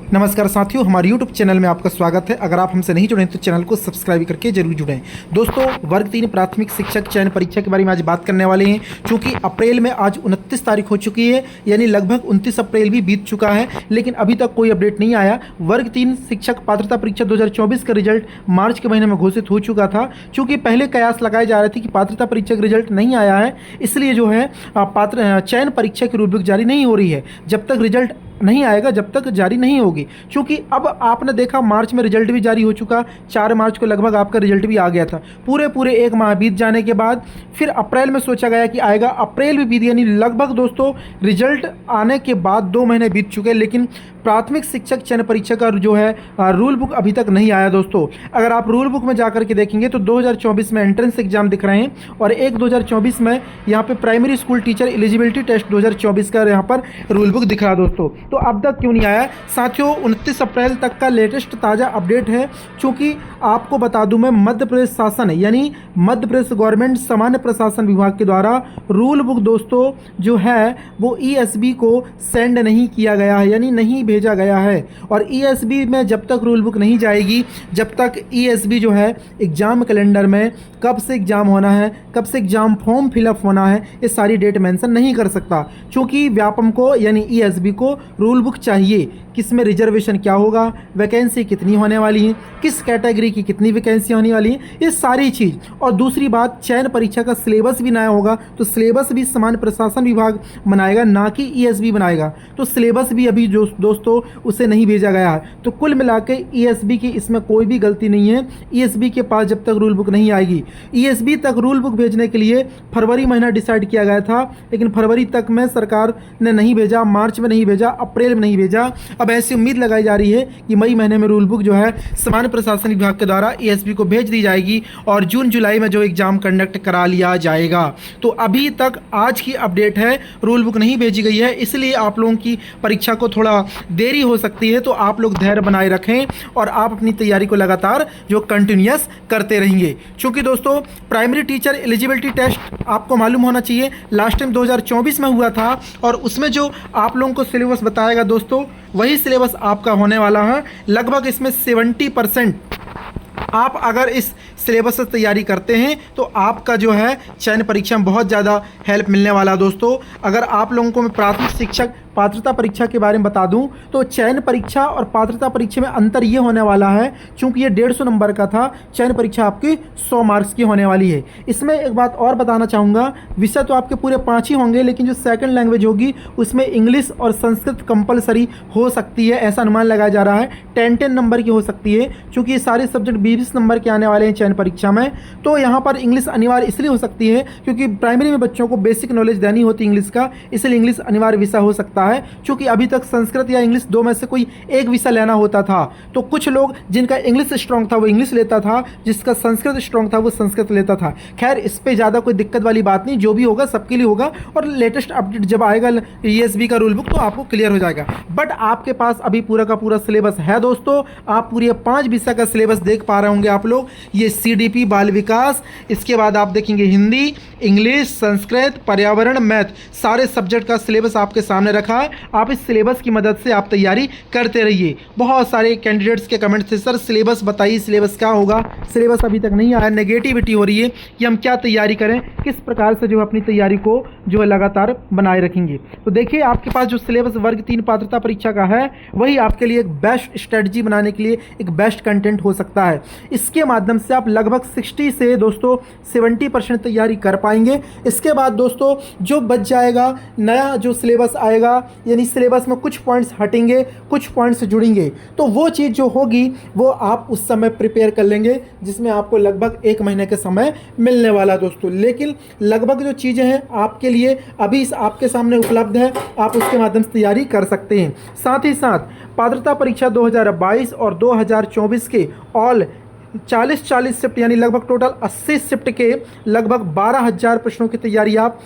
नमस्कार साथियों, हमारे YouTube चैनल में आपका स्वागत है। अगर आप हमसे नहीं जुड़े हैं तो चैनल को सब्सक्राइब करके जरूर जुड़ें। दोस्तों, वर्ग 3 प्राथमिक शिक्षक चयन परीक्षा के बारे में आज बात करने वाले हैं। चूंकि अप्रैल में आज 29 तारीख हो चुकी है, यानी लगभग 29 अप्रैल भी बीत चुका है, लेकिन अभी तक कोई अपडेट नहीं आया। वर्ग 3 शिक्षक पात्रता परीक्षा 2024 का रिजल्ट मार्च के महीने में घोषित हो चुका था। चूँकि पहले कयास लगाए जा रहे थे कि पात्रता परीक्षा का रिजल्ट नहीं आया है, इसलिए जो है चयन परीक्षा की रूब्रिक जारी नहीं हो रही है। जब तक रिजल्ट नहीं आएगा, जब तक जारी नहीं होगी। क्योंकि अब आपने देखा मार्च में रिजल्ट भी जारी हो चुका, 4 मार्च को लगभग आपका रिजल्ट भी आ गया था। पूरे एक माह बीत जाने के बाद फिर अप्रैल में सोचा गया कि आएगा, अप्रैल भी बीत, यानी लगभग दोस्तों रिजल्ट आने के बाद 2 महीने बीत चुके, लेकिन प्राथमिक शिक्षक चयन परीक्षा का जो है रूल बुक अभी तक नहीं आया। दोस्तों, अगर आप रूल बुक में जाकर के देखेंगे तो 2024 में एंट्रेंस एग्जाम दिख रहे हैं और एक 2024 में यहाँ पे primary school teacher eligibility test 2024 का यहाँ पर रूल बुक दिख रहा है। दोस्तों, तो अब तक क्यों नहीं आया साथियों? 29 अप्रैल तक का लेटेस्ट ताज़ा अपडेट है। चूँकि आपको बता दूं मैं, मध्य प्रदेश शासन यानी मध्य प्रदेश गवर्नमेंट सामान्य प्रशासन विभाग के द्वारा रूल बुक दोस्तों जो है वो ईएसबी को सेंड नहीं किया गया है, यानी नहीं भेजा गया है। और ईएसबी में जब तक रूल बुक नहीं जाएगी, जब तक ईएसबी जो है एग्ज़ाम कैलेंडर में कब से एग्ज़ाम होना है, कब से एग्ज़ाम फॉर्म फिलअप होना है, ये सारी डेट मेंशन नहीं कर सकता। चूँकि व्यापम को यानी ईएसबी को रूल बुक चाहिए, किस में रिजर्वेशन क्या होगा, वैकेंसी कितनी होने वाली है, किस कैटेगरी की कितनी वैकेंसी होने वाली है, ये सारी चीज़। और दूसरी बात, चयन परीक्षा का सिलेबस भी नया होगा, तो सिलेबस भी सामान्य प्रशासन विभाग बनाएगा, ना कि ईएसबी बनाएगा। तो सिलेबस भी अभी जो दोस्तों उसे नहीं भेजा गया है। तो कुल मिला के ईएसबी की इसमें कोई भी गलती नहीं है। ईएसबी के पास जब तक रूल बुक नहीं आएगी, ईएसबी तक रूल बुक भेजने के लिए फरवरी महीना डिसाइड किया गया था, लेकिन फरवरी तक में सरकार ने नहीं भेजा, मार्च में नहीं भेजा, अप्रैल में नहीं भेजा। अब ऐसी उम्मीद लगाई जा रही है कि मई महीने में रूल बुक जो है सामान्य प्रशासन विभाग के द्वारा ईएसबी को भेज दी जाएगी और जून जुलाई में जो एग्जाम कंडक्ट करा लिया जाएगा। तो अभी तक आज की अपडेट है, रूल बुक नहीं भेजी गई है, इसलिए आप लोगों की परीक्षा को थोड़ा देरी हो सकती है। तो आप लोग धैर्य बनाए रखें और आप अपनी तैयारी को लगातार जो कंटिन्यूअस करते रहेंगे। क्योंकि दोस्तों प्राइमरी टीचर एलिजिबिलिटी टेस्ट आपको मालूम होना चाहिए, लास्ट टाइम 2024 में हुआ था और उसमें जो आप लोगों को सिलेबस बताएगा दोस्तों, वही सिलेबस आपका होने वाला है। लगभग इसमें 70% आप अगर इस सिलेबस से तैयारी करते हैं तो आपका जो है चयन परीक्षा में बहुत ज़्यादा हेल्प मिलने वाला है। दोस्तों, अगर आप लोगों को मैं प्राथमिक शिक्षक पात्रता परीक्षा के बारे में बता दूं तो चयन परीक्षा और पात्रता परीक्षा में अंतर ये होने वाला है, चूंकि ये 150 नंबर का था, चयन परीक्षा आपकी 100 मार्क्स की होने वाली है। इसमें एक बात और बताना चाहूँगा, विषय तो आपके पूरे 5 ही होंगे, लेकिन जो सेकंड लैंग्वेज होगी उसमें इंग्लिश और संस्कृत कंपलसरी हो सकती है, ऐसा अनुमान लगाया जा रहा है। 10-10 नंबर की हो सकती है, चूँकि ये सारे सब्जेक्ट 20 नंबर के आने वाले हैं चयन परीक्षा में। तो यहाँ पर इंग्लिश अनिवार्य इसलिए हो सकती है क्योंकि प्राइमरी में बच्चों को बेसिक नॉलेज देनी होती है इंग्लिश का, इसलिए इंग्लिश अनिवार्य विषय हो सकता है। क्योंकि अभी तक संस्कृत या इंग्लिश 2 में से कोई एक विषय लेना होता था, तो कुछ लोग जिनका इंग्लिश स्ट्रांग था वो इंग्लिश लेता था, जिसका संस्कृत स्ट्रांग था वो संस्कृत लेता था। खैर, इस पे ज़्यादा कोई दिक्कत वाली बात नहीं, जो भी होगा सबके लिए होगा और लेटेस्ट अपडेट जब आएगा ईएसबी का रूल बुक तो आपको क्लियर हो जाएगा। बट आपके पास अभी पूरा का पूरा सिलेबस है दोस्तों, आप पूरे 5 विषय का सिलेबस देख पा रहे होंगे आप लोग। ये सीडीपी बाल विकास, इसके बाद आप देखेंगे हिंदी, इंग्लिश, संस्कृत, पर्यावरण, मैथ, सारे सब्जेक्ट का सिलेबस आपके सामने रखा है। आप इस सिलेबस की मदद से आप तैयारी करते रहिए। बहुत सारे कैंडिडेट्स के कमेंट थे, सर सिलेबस बताइए, सिलेबस क्या होगा, सिलेबस अभी तक नहीं आया, नेगेटिविटी हो रही है कि हम क्या तैयारी करें, किस प्रकार से जो अपनी तैयारी को जो है लगातार बनाए रखेंगे। तो देखिए, आपके पास जो सिलेबस वर्ग 3 पात्रता परीक्षा का है वही आपके लिए एक बेस्ट स्ट्रेटजी बनाने के लिए एक बेस्ट कंटेंट हो सकता है। इसके माध्यम से आप लगभग 60 से दोस्तों 70% तैयारी कर पाएंगे। इसके बाद दोस्तों जो बच जाएगा, नया जो सिलेबस आएगा, यानी सिलेबस में कुछ पॉइंट्स हटेंगे, कुछ पॉइंट्स जुड़ेंगे, तो वो चीज़ जो होगी वो आप उस समय प्रिपेयर कर लेंगे, जिसमें आपको लगभग 1 महीने का समय मिलने वाला दोस्तों। लेकिन लगभग जो चीज़ें हैं आपके लिए अभी आपके सामने उपलब्ध है, आप उसके माध्यम से तैयारी कर सकते हैं। साथ ही साथ पात्रता परीक्षा 2022 और 2024 के ऑल 40 शिफ्ट यानी लगभग टोटल 80 शिफ्ट के लगभग 12,000 प्रश्नों की तैयारी आप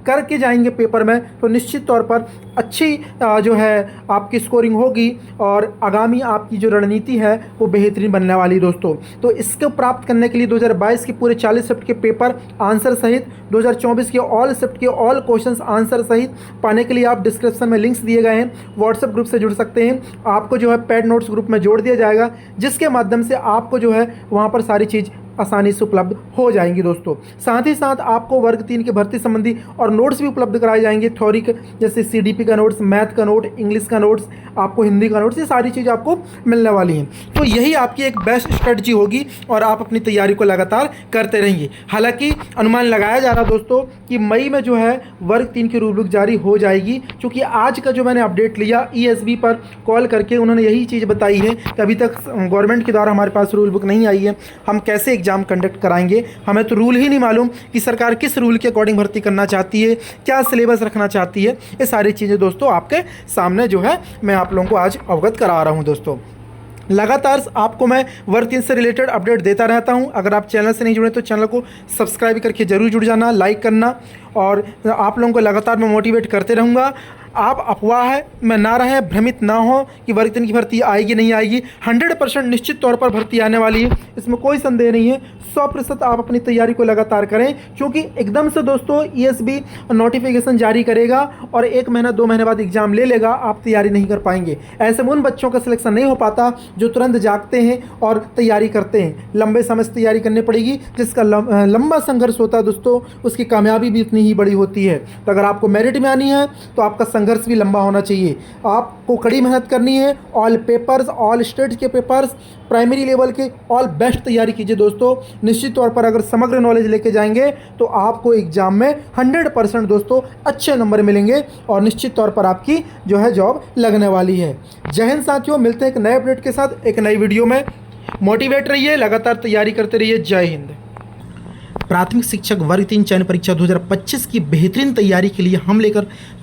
करके जाएंगे पेपर में, तो निश्चित तौर पर अच्छी जो है आपकी स्कोरिंग होगी और आगामी आपकी जो रणनीति है वो बेहतरीन बनने वाली है दोस्तों। तो इसको प्राप्त करने के लिए 2022 के पूरे 40 शिफ्ट के पेपर आंसर सहित 2024 के ऑल शिफ्ट के ऑल क्वेश्चंस आंसर सहित पाने के लिए आप डिस्क्रिप्शन में लिंक्स दिए गए हैं, व्हाट्सएप ग्रुप से जुड़ सकते हैं। आपको जो है पेड नोट्स ग्रुप में जोड़ दिया जाएगा, जिसके माध्यम से आपको जो है वहाँ पर सारी चीज़ आसानी से उपलब्ध हो जाएंगी दोस्तों। साथ ही साथ आपको वर्ग 3 के भर्ती संबंधी और नोट्स भी उपलब्ध कराए जाएंगे, थ्योरी के जैसे सीडीपी का नोट्स, मैथ का नोट, इंग्लिश का नोट्स, आपको हिंदी का नोट्स, ये सारी चीज़ आपको मिलने वाली हैं। तो यही आपकी एक बेस्ट स्ट्रेटजी होगी और आप अपनी तैयारी को लगातार करते रहेंगे। हालांकि अनुमान लगाया जा रहा दोस्तों कि मई में जो है वर्ग 3 की रूल बुक जारी हो जाएगी, क्योंकि आज का जो मैंने अपडेट लिया ESB पर कॉल करके उन्होंने यही चीज़ बताई है कि अभी तक गवर्नमेंट के द्वारा हमारे पास रूल बुक नहीं आई है, हम कैसे एग्जाम कंडक्ट कराएंगे, हमें तो रूल ही नहीं मालूम कि सरकार किस रूल के अकॉर्डिंग भर्ती करना चाहती है, क्या सिलेबस रखना चाहती है। ये सारी चीज़ें दोस्तों आपके सामने जो है मैं आप लोगों को आज अवगत करा रहा हूं दोस्तों। लगातार आपको मैं वर्ग 3 से रिलेटेड अपडेट देता रहता हूं। अगर आप चैनल से नहीं जुड़े तो चैनल को सब्सक्राइब करके जरूर जुड़ जाना, लाइक करना, और आप लोगों को लगातार मैं मोटिवेट करते रहूँगा। आप अफवाह में ना रहें, भ्रमित ना हो कि वर्ग 3 की भर्ती आएगी नहीं आएगी। 100% निश्चित तौर पर भर्ती आने वाली है, इसमें कोई संदेह नहीं है। 100% आप अपनी तैयारी को लगातार करें, क्योंकि एकदम से दोस्तों ESB नोटिफिकेशन जारी करेगा और 1 महीना 2 महीने बाद एग्जाम ले लेगा, आप तैयारी नहीं कर पाएंगे। ऐसे में उन बच्चों का सिलेक्शन नहीं हो पाता जो तुरंत जागते हैं और तैयारी करते हैं। लंबे समय से तैयारी करनी पड़ेगी, जिसका लंबा संघर्ष होता है दोस्तों, उसकी कामयाबी भी उतनी ही बड़ी होती है। तो अगर आपको मेरिट में आनी है तो आपका संघर्ष भी लंबा होना चाहिए, आपको कड़ी मेहनत करनी है। ऑल पेपर्स, ऑल स्टेट के पेपर्स, प्राइमरी लेवल के ऑल बेस्ट तैयारी कीजिए दोस्तों। निश्चित तौर पर अगर समग्र नॉलेज लेके जाएंगे तो आपको एग्जाम में 100% दोस्तों अच्छे नंबर मिलेंगे और निश्चित तौर पर आपकी जो है जॉब लगने वाली है। जय हिंद साथियों, मिलते हैं एक नए अपडेट के साथ एक नई वीडियो में। मोटिवेट रहिए, लगातार तैयारी करते रहिए। जय हिंद। प्राथमिक शिक्षक वर्ग 3 चयन परीक्षा 2025 की बेहतरीन तैयारी के लिए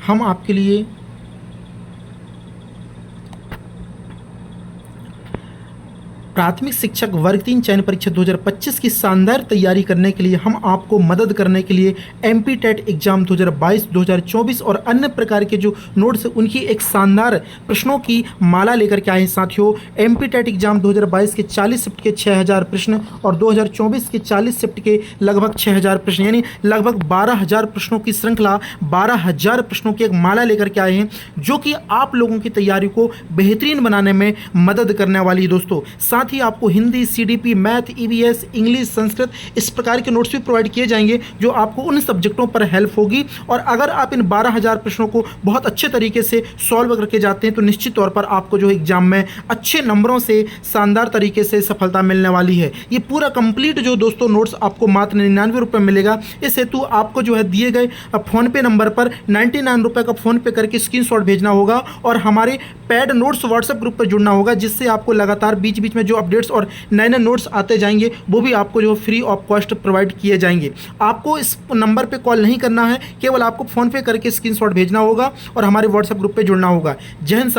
हम आपके लिए प्राथमिक शिक्षक वर्ग 3 चयन परीक्षा 2025 की शानदार तैयारी करने के लिए हम आपको मदद करने के लिए MP टेट एग्जाम 2022, 2024 और अन्य प्रकार के जो नोट्स उनकी एक शानदार प्रश्नों की माला लेकर के आए हैं साथियों। MP टेट एग्जाम 2022 के 40 शिफ्ट के 6000 प्रश्न और 2024 के 40 शिफ्ट के लगभग 6000 प्रश्न, यानी लगभग 12,000 प्रश्नों की श्रृंखला, 12,000 प्रश्नों की एक माला लेकर के आए हैं, जो कि आप लोगों की तैयारी को बेहतरीन बनाने में मदद करने वाली है दोस्तों। साथ ही आपको Hindi, CDP, math, EVS, English, Sanskrit, इस प्रकार के नोट्स भी प्रोवाइड किए जाएंगे जो आपको उन सब्जेक्टों पर हेल्प होगी। और अगर आप इन 12,000 प्रश्नों को बहुत अच्छे तरीके से सॉल्व करके जाते हैं तो निश्चित तौर पर आपको जो एग्जाम में अच्छे नंबरों से शानदार तरीके से सफलता मिलने वाली है। ये पूरा कंप्लीट जो दोस्तों नोट्स आपको मात्र 99 रुपये मिलेगा। इस हेतु आपको जो है दिए गए फ़ोनपे नंबर पर 99 रुपये का फ़ोनपे करके स्क्रीनशॉट भेजना होगा और हमारे पैड नोट्स व्हाट्सएप ग्रुप पर जुड़ना होगा, जिससे आपको लगातार बीच बीच में जो अपडेट्स और नए नए नोट्स आते जाएंगे वो भी आपको जो फ्री ऑफ कॉस्ट प्रोवाइड किए जाएंगे। आपको इस नंबर पे कॉल नहीं करना है, केवल आपको फ़ोन पे करके स्क्रीनशॉट भेजना होगा और हमारे व्हाट्सएप ग्रुप पे जुड़ना होगा। जय हिंद।